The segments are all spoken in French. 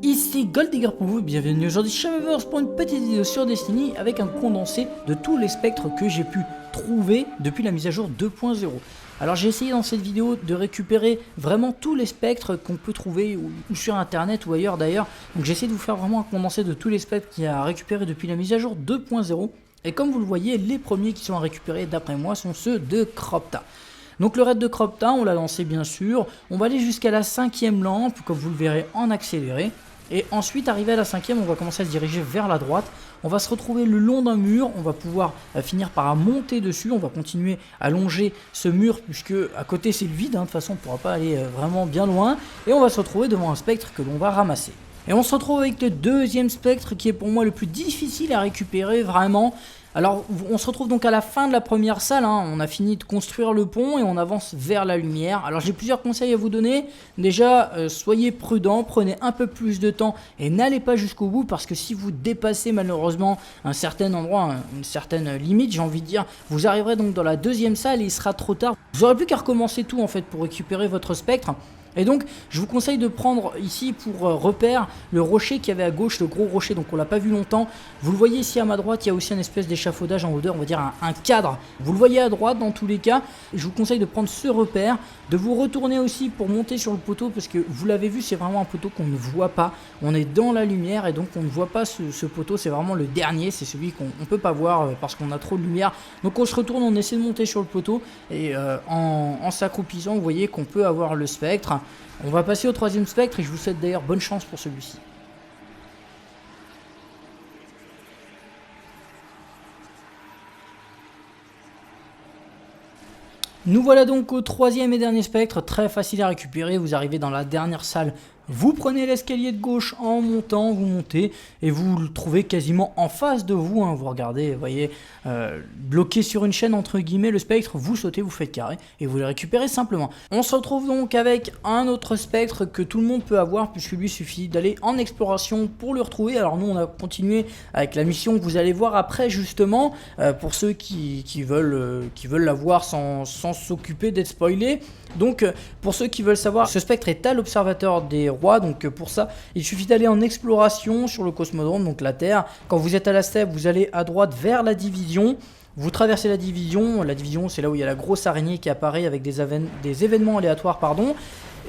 Ici Goldigger pour vous, bienvenue aujourd'hui chez Meverse pour une petite vidéo sur Destiny avec un condensé de tous les spectres que j'ai pu trouver depuis la mise à jour 2.0. Alors j'ai essayé dans cette vidéo de récupérer vraiment tous les spectres qu'on peut trouver ou sur internet ou ailleurs d'ailleurs. Donc j'ai essayé de vous faire vraiment un condensé de tous les spectres qu'il y a à récupérer depuis la mise à jour 2.0. Et comme vous le voyez, les premiers qui sont à récupérer d'après moi sont ceux de Cropta. Donc le raid de Cropta, on l'a lancé bien sûr, on va aller jusqu'à la 5e lampe, comme vous le verrez en accéléré. Et ensuite, arrivé à la 5e, on va commencer à se diriger vers la droite. On va se retrouver le long d'un mur, on va pouvoir finir par monter dessus. On va continuer à longer ce mur, puisque à côté c'est le vide, de toute façon on ne pourra pas aller vraiment bien loin. Et on va se retrouver devant un spectre que l'on va ramasser. Et on se retrouve avec le deuxième spectre qui est pour moi le plus difficile à récupérer vraiment. Alors on se retrouve donc à la fin de la première salle, on a fini de construire le pont et on avance vers la lumière. Alors j'ai plusieurs conseils à vous donner. Déjà soyez prudents, prenez un peu plus de temps et n'allez pas jusqu'au bout, parce que si vous dépassez malheureusement un certain endroit, une certaine limite j'ai envie de dire, vous arriverez donc dans la deuxième salle et il sera trop tard. Vous n'aurez plus qu'à recommencer tout en fait pour récupérer votre spectre. Et donc je vous conseille de prendre ici pour repère le rocher qu'il y avait à gauche, le gros rocher, donc on l'a pas vu longtemps. Vous le voyez ici à ma droite, il y a aussi une espèce d'échafaudage en hauteur, on va dire un cadre. Vous le voyez à droite dans tous les cas. Et je vous conseille de prendre ce repère, de vous retourner aussi pour monter sur le poteau, parce que vous l'avez vu, c'est vraiment un poteau qu'on ne voit pas. On est dans la lumière et donc on ne voit pas ce poteau, c'est vraiment le dernier, c'est celui qu'on ne peut pas voir parce qu'on a trop de lumière. Donc on se retourne, on essaie de monter sur le poteau et en s'accroupissant, vous voyez qu'on peut avoir le spectre. On va passer au troisième spectre et je vous souhaite d'ailleurs bonne chance pour celui-ci. Nous voilà donc au troisième et dernier spectre, très facile à récupérer. Vous arrivez dans la dernière salle, vous prenez l'escalier de gauche en montant, vous montez et vous le trouvez quasiment en face de vous. Vous regardez, vous voyez, bloqué sur une chaîne entre guillemets le spectre, vous sautez, vous faites carré et vous le récupérez simplement. On se retrouve donc avec un autre spectre que tout le monde peut avoir, puisque lui suffit d'aller en exploration pour le retrouver. Alors nous on a continué avec la mission que vous allez voir après justement, pour ceux qui veulent l'avoir sans s'occuper d'être spoilés. Donc pour ceux qui veulent savoir, ce spectre est à l'observateur des rois, donc pour ça il suffit d'aller en exploration sur le cosmodrome, donc la Terre. Quand vous êtes à la steppe, vous allez à droite vers la division. Vous traversez la division c'est là où il y a la grosse araignée qui apparaît avec des événements aléatoires, pardon.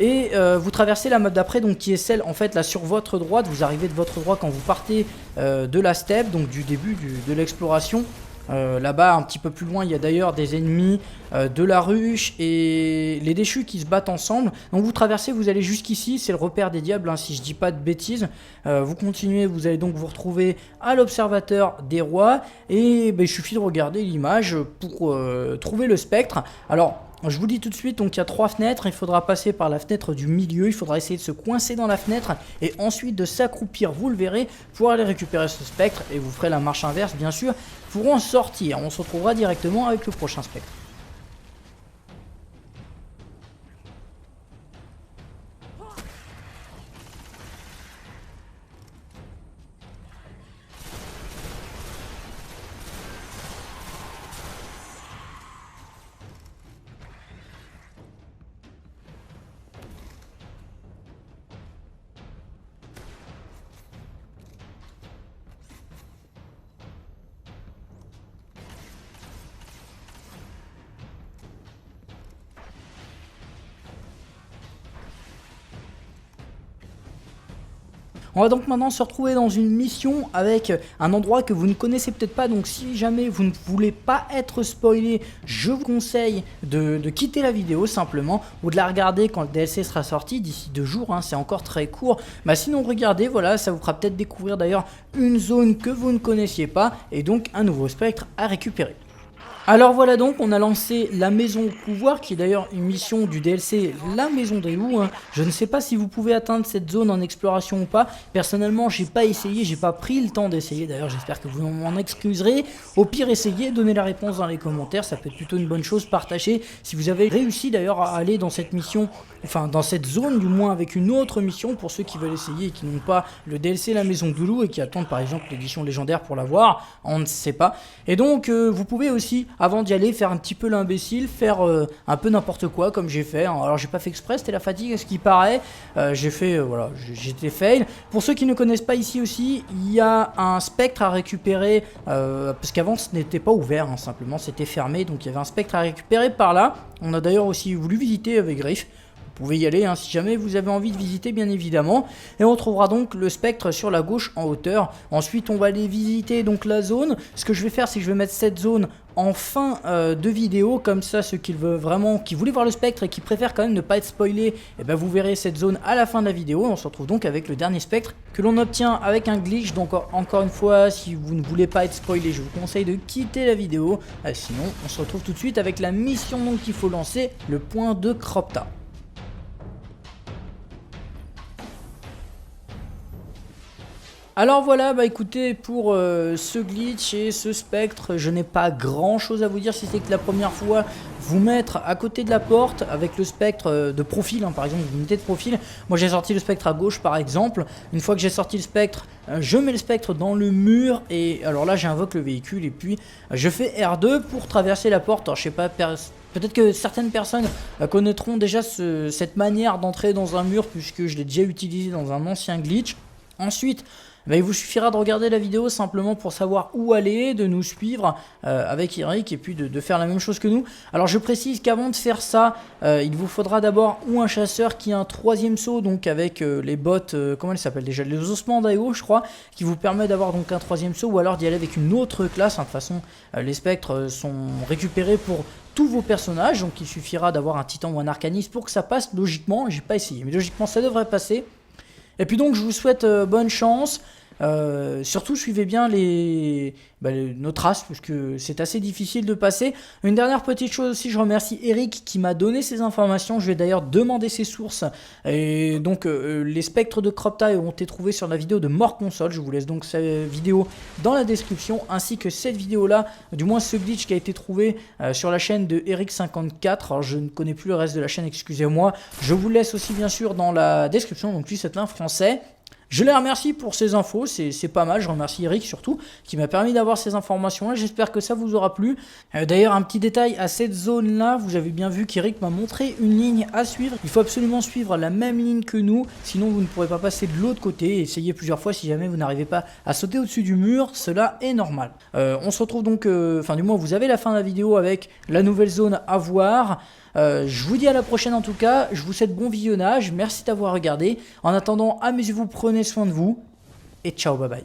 Et vous traversez la map d'après, donc qui est celle en fait là sur votre droite. Vous arrivez de votre droite quand vous partez de la steppe, donc du début de l'exploration. Là-bas, un petit peu plus loin, il y a d'ailleurs des ennemis de la ruche et les déchus qui se battent ensemble. Donc vous traversez, vous allez jusqu'ici, c'est le repère des diables, si je dis pas de bêtises. Vous continuez, vous allez donc vous retrouver à l'observateur des rois. Et il suffit de regarder l'image pour trouver le spectre. Alors, je vous dis tout de suite, donc il y a 3 fenêtres, il faudra passer par la fenêtre du milieu, il faudra essayer de se coincer dans la fenêtre et ensuite de s'accroupir, vous le verrez, pour aller récupérer ce spectre, et vous ferez la marche inverse bien sûr pour en sortir. On se retrouvera directement avec le prochain spectre. On va donc maintenant se retrouver dans une mission avec un endroit que vous ne connaissez peut-être pas. Donc si jamais vous ne voulez pas être spoilé, je vous conseille de quitter la vidéo simplement, ou de la regarder quand le DLC sera sorti d'ici 2 jours, c'est encore très court. Sinon regardez, voilà, ça vous fera peut-être découvrir d'ailleurs une zone que vous ne connaissiez pas et donc un nouveau spectre à récupérer. Alors voilà, donc on a lancé la maison au pouvoir, qui est d'ailleurs une mission du DLC la maison des loups. Je ne sais pas si vous pouvez atteindre cette zone en exploration ou pas. Personnellement j'ai pas essayé, j'ai pas pris le temps d'essayer, d'ailleurs j'espère que vous m'en excuserez. Au pire essayez, donnez la réponse dans les commentaires, ça peut être plutôt une bonne chose. Partagez si vous avez réussi d'ailleurs à aller dans cette mission, enfin dans cette zone du moins, avec une autre mission pour ceux qui veulent essayer et qui n'ont pas le DLC la maison du loup et qui attendent par exemple l'édition légendaire pour l'avoir, on ne sait pas. Et donc vous pouvez aussi avant d'y aller faire un petit peu l'imbécile, faire un peu n'importe quoi comme j'ai fait. Alors j'ai pas fait exprès, c'était la fatigue à ce qui paraît. J'ai fait, voilà, j'étais fail. Pour ceux qui ne connaissent pas ici aussi, il y a un spectre à récupérer, parce qu'avant ce n'était pas ouvert, hein, simplement c'était fermé, donc il y avait un spectre à récupérer par là. On a d'ailleurs aussi voulu visiter avec Griff. Vous pouvez y aller hein, si jamais vous avez envie de visiter, bien évidemment. Et on trouvera donc le spectre sur la gauche en hauteur. Ensuite on va aller visiter donc la zone. Ce que je vais faire, c'est que je vais mettre cette zone en fin de vidéo, comme ça ceux qui veulent vraiment, qui voulaient voir le spectre et qui préfèrent quand même ne pas être spoilés, et ben vous verrez cette zone à la fin de la vidéo. On se retrouve donc avec le dernier spectre que l'on obtient avec un glitch. Donc encore une fois, si vous ne voulez pas être spoilé, je vous conseille de quitter la vidéo. Sinon on se retrouve tout de suite avec la mission donc qu'il faut lancer, le point de Cropta. Alors voilà, bah écoutez, pour ce glitch et ce spectre, je n'ai pas grand chose à vous dire, si c'est que la première fois, vous mettre à côté de la porte avec le spectre de profil, hein, par exemple, vous mettez de profil. Moi j'ai sorti le spectre à gauche par exemple. Une fois que j'ai sorti le spectre, je mets le spectre dans le mur et alors là j'invoque le véhicule et puis je fais R2 pour traverser la porte. Alors je sais pas, peut-être que certaines personnes connaîtront déjà cette manière d'entrer dans un mur puisque je l'ai déjà utilisé dans un ancien glitch. Ensuite, bah, il vous suffira de regarder la vidéo simplement pour savoir où aller, de nous suivre avec Eric et puis de faire la même chose que nous. Alors je précise qu'avant de faire ça, il vous faudra d'abord ou un chasseur qui a un troisième saut, donc avec les bottes, comment elles s'appellent déjà, les ossements d'Aio je crois, qui vous permet d'avoir donc un troisième saut, ou alors d'y aller avec une autre classe. Hein, de toute façon, les spectres sont récupérés pour tous vos personnages, donc il suffira d'avoir un titan ou un arcaniste pour que ça passe logiquement. J'ai pas essayé, mais logiquement ça devrait passer. Et puis donc je vous souhaite bonne chance. Surtout suivez bien nos traces parce que c'est assez difficile de passer. Une dernière petite chose aussi, je remercie Eric qui m'a donné ces informations. Je vais d'ailleurs demander ses sources. Et donc les spectres de Cropta ont été trouvés sur la vidéo de Mort Console. Je vous laisse donc cette vidéo dans la description, ainsi que cette vidéo là, du moins ce glitch qui a été trouvé sur la chaîne de Eric54. Alors je ne connais plus le reste de la chaîne, excusez-moi. Je vous laisse aussi bien sûr dans la description, donc lui c'est un français. Je les remercie pour ces infos, c'est pas mal. Je remercie Eric surtout qui m'a permis d'avoir ces informations là. J'espère que ça vous aura plu. D'ailleurs un petit détail à cette zone là, vous avez bien vu qu'Eric m'a montré une ligne à suivre. Il faut absolument suivre la même ligne que nous, sinon vous ne pourrez pas passer de l'autre côté. Essayez plusieurs fois si jamais vous n'arrivez pas à sauter au-dessus du mur, cela est normal. On se retrouve donc, enfin du moins vous avez la fin de la vidéo avec la nouvelle zone à voir. Je vous dis à la prochaine en tout cas, je vous souhaite bon visionnage, merci d'avoir regardé. En attendant, amusez-vous, prenez soin de vous, et ciao, bye bye.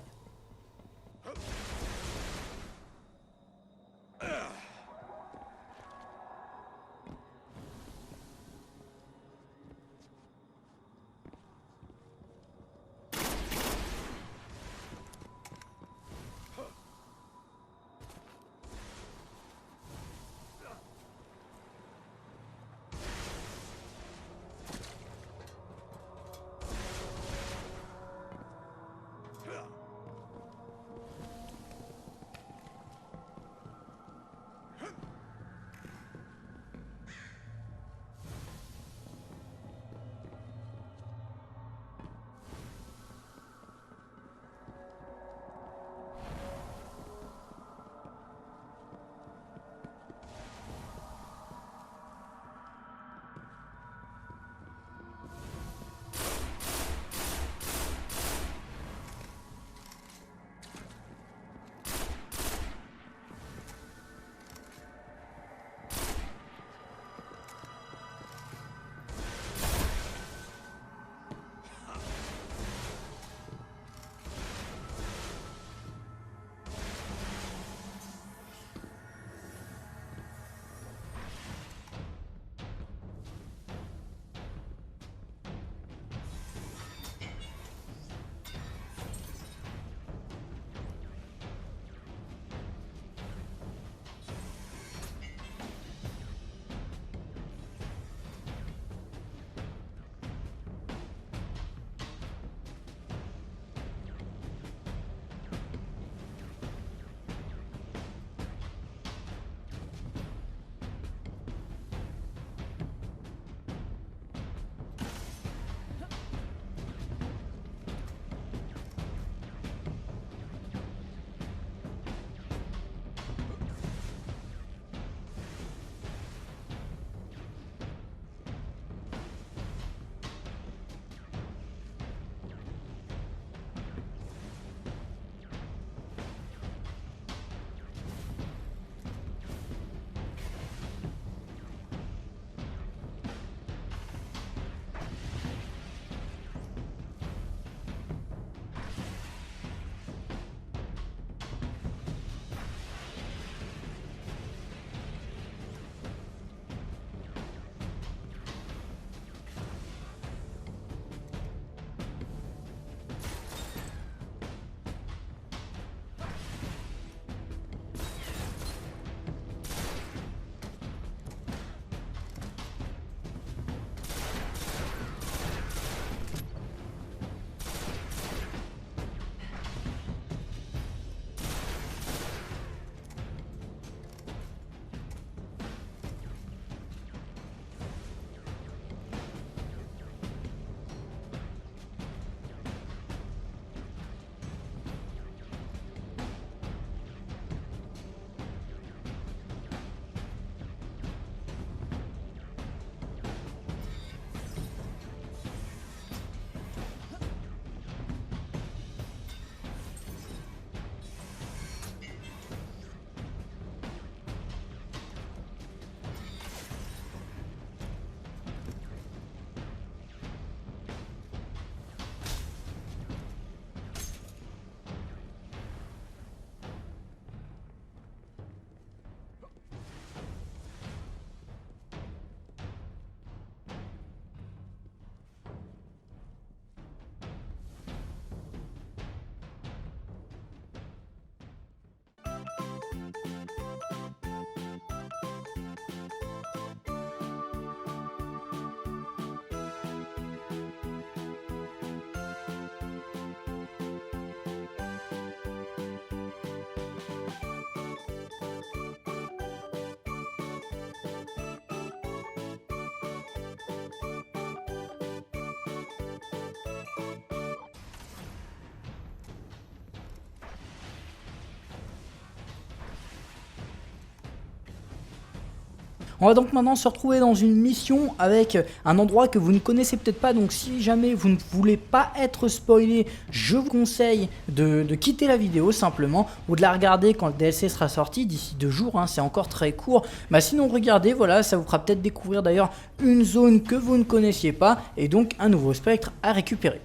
On va donc maintenant se retrouver dans une mission avec un endroit que vous ne connaissez peut-être pas, donc si jamais vous ne voulez pas être spoilé, je vous conseille de quitter la vidéo simplement, ou de la regarder quand le DLC sera sorti d'ici 2 jours, hein, c'est encore très court. Bah sinon regardez, voilà, ça vous fera peut-être découvrir d'ailleurs une zone que vous ne connaissiez pas, et donc un nouveau spectre à récupérer.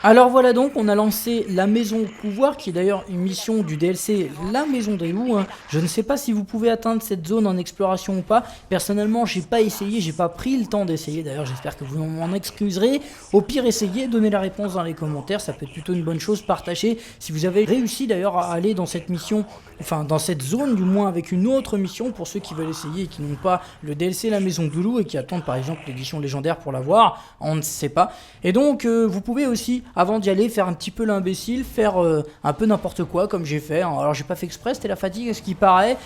Alors voilà, donc on a lancé la maison au pouvoir, qui est d'ailleurs une mission du DLC la maison des loups, hein. Je ne sais pas si vous pouvez atteindre cette zone en exploration ou pas. Personnellement j'ai pas essayé, j'ai pas pris le temps d'essayer, d'ailleurs j'espère que vous m'en excuserez. Au pire essayez, donnez la réponse dans les commentaires, ça peut être plutôt une bonne chose. Partagez si vous avez réussi d'ailleurs à aller dans cette mission, enfin dans cette zone du moins, avec une autre mission pour ceux qui veulent essayer et qui n'ont pas le DLC la maison du loup et qui attendent par exemple l'édition légendaire pour l'avoir, on ne sait pas. Et donc vous pouvez aussi, avant d'y aller, faire un petit peu l'imbécile, faire un peu n'importe quoi comme j'ai fait, hein. Alors j'ai pas fait exprès, c'était la fatigue à ce qui paraît,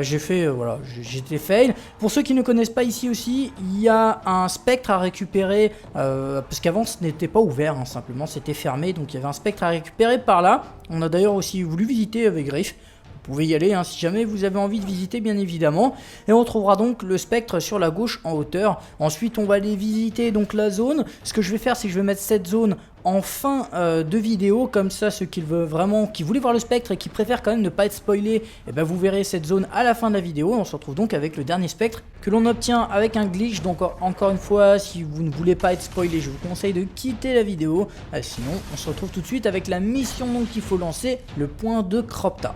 j'ai fait, voilà, j'étais fail. Pour ceux qui ne connaissent pas, ici aussi, il y a un spectre à récupérer, parce qu'avant ce n'était pas ouvert, hein, simplement c'était fermé, donc il y avait un spectre à récupérer par là. On a d'ailleurs aussi voulu visiter avec Griff. Vous pouvez y aller, hein, si jamais vous avez envie de visiter, bien évidemment. Et on trouvera donc le spectre sur la gauche en hauteur. Ensuite on va aller visiter donc la zone. Ce que je vais faire, c'est que je vais mettre cette zone en fin de vidéo, comme ça ceux qui veulent vraiment, qui voulaient voir le spectre et qui préfèrent quand même ne pas être spoilés, et ben vous verrez cette zone à la fin de la vidéo. On se retrouve donc avec le dernier spectre que l'on obtient avec un glitch. Donc encore une fois, si vous ne voulez pas être spoilé, je vous conseille de quitter la vidéo. Sinon on se retrouve tout de suite avec la mission donc qu'il faut lancer, le point de Cropta.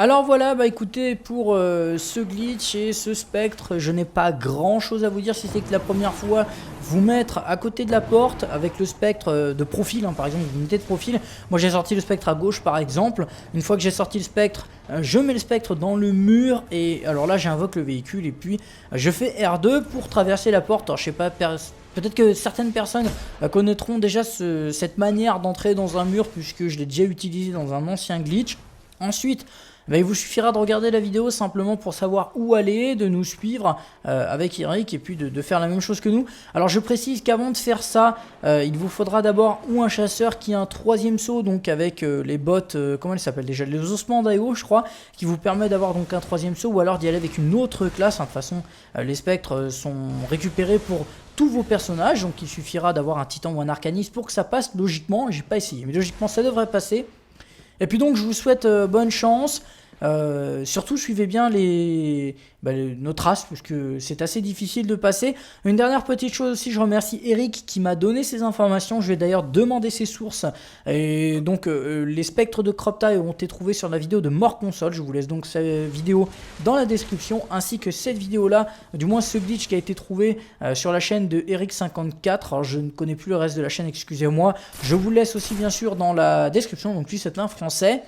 Alors voilà, bah écoutez, pour ce glitch et ce spectre, je n'ai pas grand chose à vous dire, si c'est que la première fois, vous mettre à côté de la porte avec le spectre de profil, hein, par exemple, vous mettez de profil. Moi j'ai sorti le spectre à gauche par exemple. Une fois que j'ai sorti le spectre, je mets le spectre dans le mur, et alors là j'invoque le véhicule et puis je fais R2 pour traverser la porte. Alors je sais pas, peut-être que certaines personnes connaîtront déjà cette manière d'entrer dans un mur, puisque je l'ai déjà utilisé dans un ancien glitch. Ensuite, bah, il vous suffira de regarder la vidéo simplement pour savoir où aller, de nous suivre avec Eric, et puis de faire la même chose que nous. Alors je précise qu'avant de faire ça, il vous faudra d'abord ou un chasseur qui a un 3e saut, donc avec les bottes, comment elles s'appellent déjà, les ossements d'Aio je crois, qui vous permet d'avoir donc un 3e saut, ou alors d'y aller avec une autre classe, hein. De toute façon les spectres sont récupérés pour tous vos personnages, donc il suffira d'avoir un titan ou un arcaniste pour que ça passe logiquement. J'ai pas essayé, mais logiquement ça devrait passer. Et puis donc je vous souhaite bonne chance. Surtout suivez bien nos traces, puisque c'est assez difficile de passer. Une dernière petite chose aussi, je remercie Eric qui m'a donné ces informations. Je vais d'ailleurs demander ses sources. Et donc les spectres de Cropta ont été trouvés sur la vidéo de Mort Console. Je vous laisse donc cette vidéo dans la description, ainsi que cette vidéo là, du moins ce glitch qui a été trouvé sur la chaîne de Eric54. Alors je ne connais plus le reste de la chaîne, excusez-moi. Je vous laisse aussi bien sûr dans la description, donc lui c'est un français.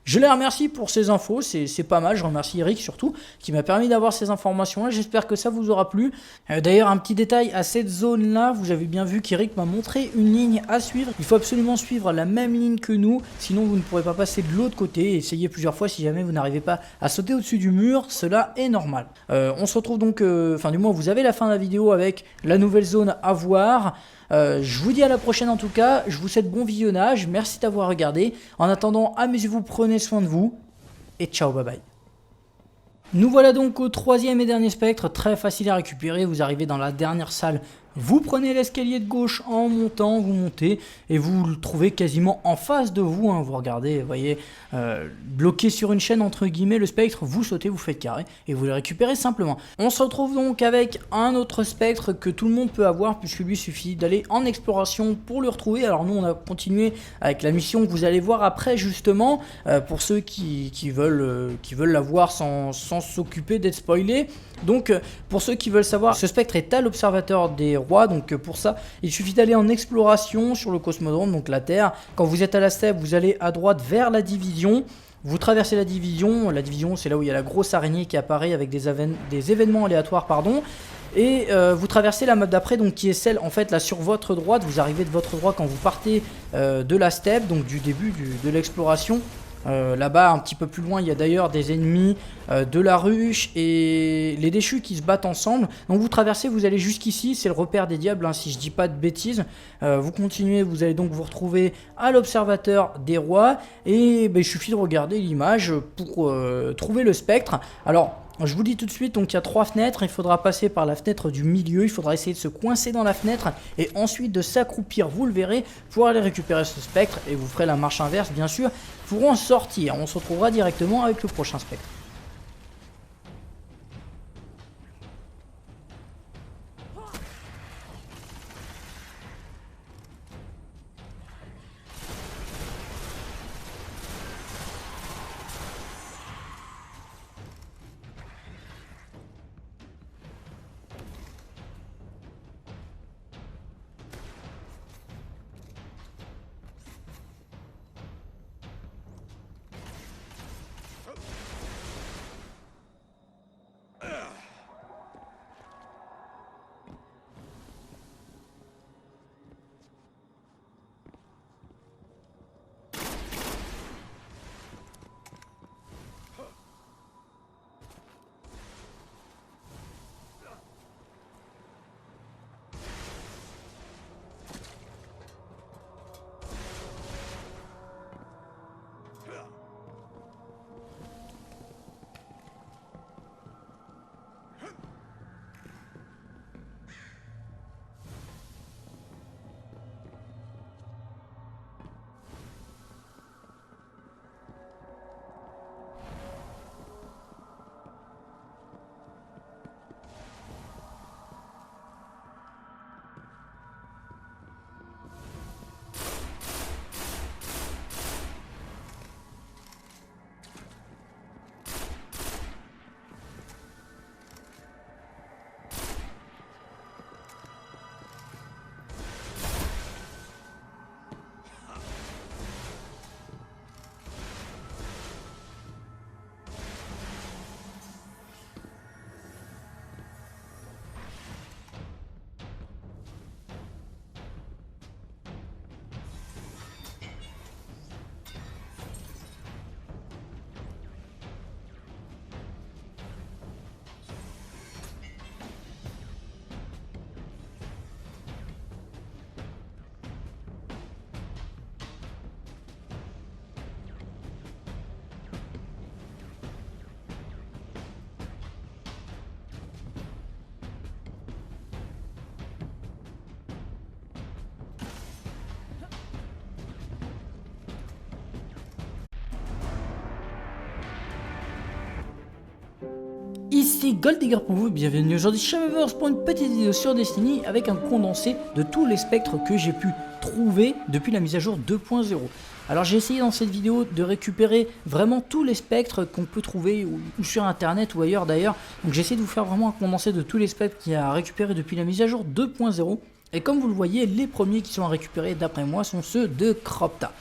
Je les remercie pour ces infos, c'est pas mal. Je remercie Eric surtout qui m'a permis d'avoir ces informations là. J'espère que ça vous aura plu. D'ailleurs un petit détail à cette zone là, vous avez bien vu qu'Eric m'a montré une ligne à suivre. Il faut absolument suivre la même ligne que nous, sinon vous ne pourrez pas passer de l'autre côté. Essayez plusieurs fois si jamais vous n'arrivez pas à sauter au-dessus du mur, cela est normal. On se retrouve donc, enfin du moins vous avez la fin de la vidéo avec la nouvelle zone à voir. Je vous dis à la prochaine en tout cas, je vous souhaite bon visionnage, merci d'avoir regardé. En attendant, amusez-vous, prenez soin de vous, et ciao, bye bye. Nous voilà donc au 3e et dernier spectre, très facile à récupérer. Vous arrivez dans la dernière salle, vous prenez l'escalier de gauche en montant, vous montez et vous le trouvez quasiment en face de vous, hein. Vous regardez, vous voyez, bloqué sur une chaîne entre guillemets le spectre, vous sautez, vous faites carré et vous le récupérez simplement. On se retrouve donc avec un autre spectre que tout le monde peut avoir, puisque lui suffit d'aller en exploration pour le retrouver. Alors nous on a continué avec la mission que vous allez voir après justement, pour ceux qui veulent l'avoir sans s'occuper d'être spoilés. Donc pour ceux qui veulent savoir, ce spectre est à l'observateur des rois, donc pour ça il suffit d'aller en exploration sur le cosmodrome, donc la Terre. Quand vous êtes à la steppe, vous allez à droite vers la division. Vous traversez la division c'est là où il y a la grosse araignée qui apparaît avec des événements aléatoires, pardon. Et vous traversez la map d'après, donc qui est celle en fait là sur votre droite. Vous arrivez de votre droite quand vous partez de la steppe, donc du début de l'exploration. Là-bas, un petit peu plus loin, il y a d'ailleurs des ennemis de la ruche et les déchus qui se battent ensemble. Donc vous traversez, vous allez jusqu'ici, c'est le repère des diables, hein, si je dis pas de bêtises. Vous continuez, vous allez donc vous retrouver à l'observateur des rois et il suffit de regarder l'image pour trouver le spectre. Alors, je vous dis tout de suite, donc il y a 3 fenêtres, il faudra passer par la fenêtre du milieu, il faudra essayer de se coincer dans la fenêtre et ensuite de s'accroupir, vous le verrez, pour aller récupérer ce spectre et vous ferez la marche inverse bien sûr pour en sortir. On se retrouvera directement avec le prochain spectre. Ici Goldigger pour vous, bienvenue aujourd'hui chez Shameverse pour une petite vidéo sur Destiny avec un condensé de tous les spectres que j'ai pu trouver depuis la mise à jour 2.0. Alors j'ai essayé dans cette vidéo de récupérer vraiment tous les spectres qu'on peut trouver ou sur internet ou ailleurs d'ailleurs. Donc j'ai essayé de vous faire vraiment un condensé de tous les spectres qu'il y a à récupérer depuis la mise à jour 2.0. Et comme vous le voyez, les premiers qui sont à récupérer d'après moi sont ceux de Cropta.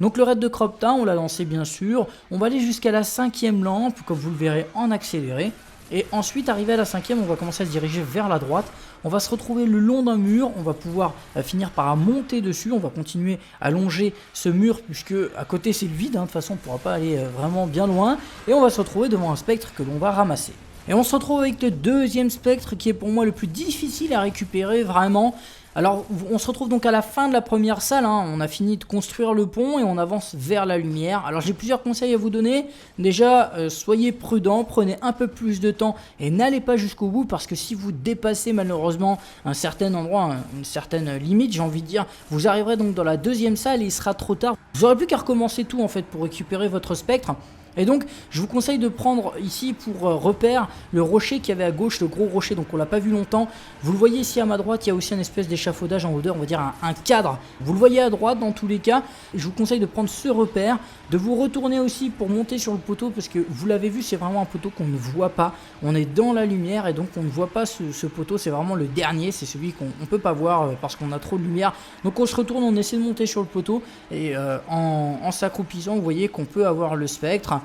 Donc le raid de Cropta, on l'a lancé bien sûr, on va aller jusqu'à la 5e lampe, comme vous le verrez en accéléré. Et ensuite, arrivé à la 5e, on va commencer à se diriger vers la droite. On va se retrouver le long d'un mur, on va pouvoir finir par monter dessus. On va continuer à longer ce mur, puisque à côté c'est le vide, hein, de toute façon on ne pourra pas aller vraiment bien loin. Et on va se retrouver devant un spectre que l'on va ramasser. Et on se retrouve avec le deuxième spectre qui est pour moi le plus difficile à récupérer vraiment. Alors on se retrouve donc à la fin de la première salle, hein. On a fini de construire le pont et on avance vers la lumière. Alors j'ai plusieurs conseils à vous donner. Déjà soyez prudents, prenez un peu plus de temps et n'allez pas jusqu'au bout, parce que si vous dépassez malheureusement un certain endroit, une certaine limite, j'ai envie de dire, vous arriverez donc dans la deuxième salle et il sera trop tard. Vous n'aurez plus qu'à recommencer tout en fait pour récupérer votre spectre. Et donc je vous conseille de prendre ici pour repère le rocher qu'il y avait à gauche, le gros rocher, donc on l'a pas vu longtemps. Vous le voyez ici à ma droite, il y a aussi une espèce d'échafaudage en hauteur, on va dire un cadre. Vous le voyez à droite dans tous les cas. Je vous conseille de prendre ce repère, de vous retourner aussi pour monter sur le poteau, parce que vous l'avez vu, c'est vraiment un poteau qu'on ne voit pas. On est dans la lumière et donc on ne voit pas ce poteau, c'est vraiment le dernier, c'est celui qu'on ne peut pas voir parce qu'on a trop de lumière. Donc on se retourne, on essaie de monter sur le poteau et en s'accroupissant, vous voyez qu'on peut avoir le spectre.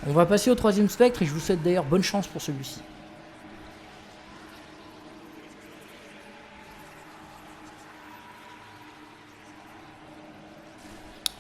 On va passer au troisième spectre et je vous souhaite d'ailleurs bonne chance pour celui-ci.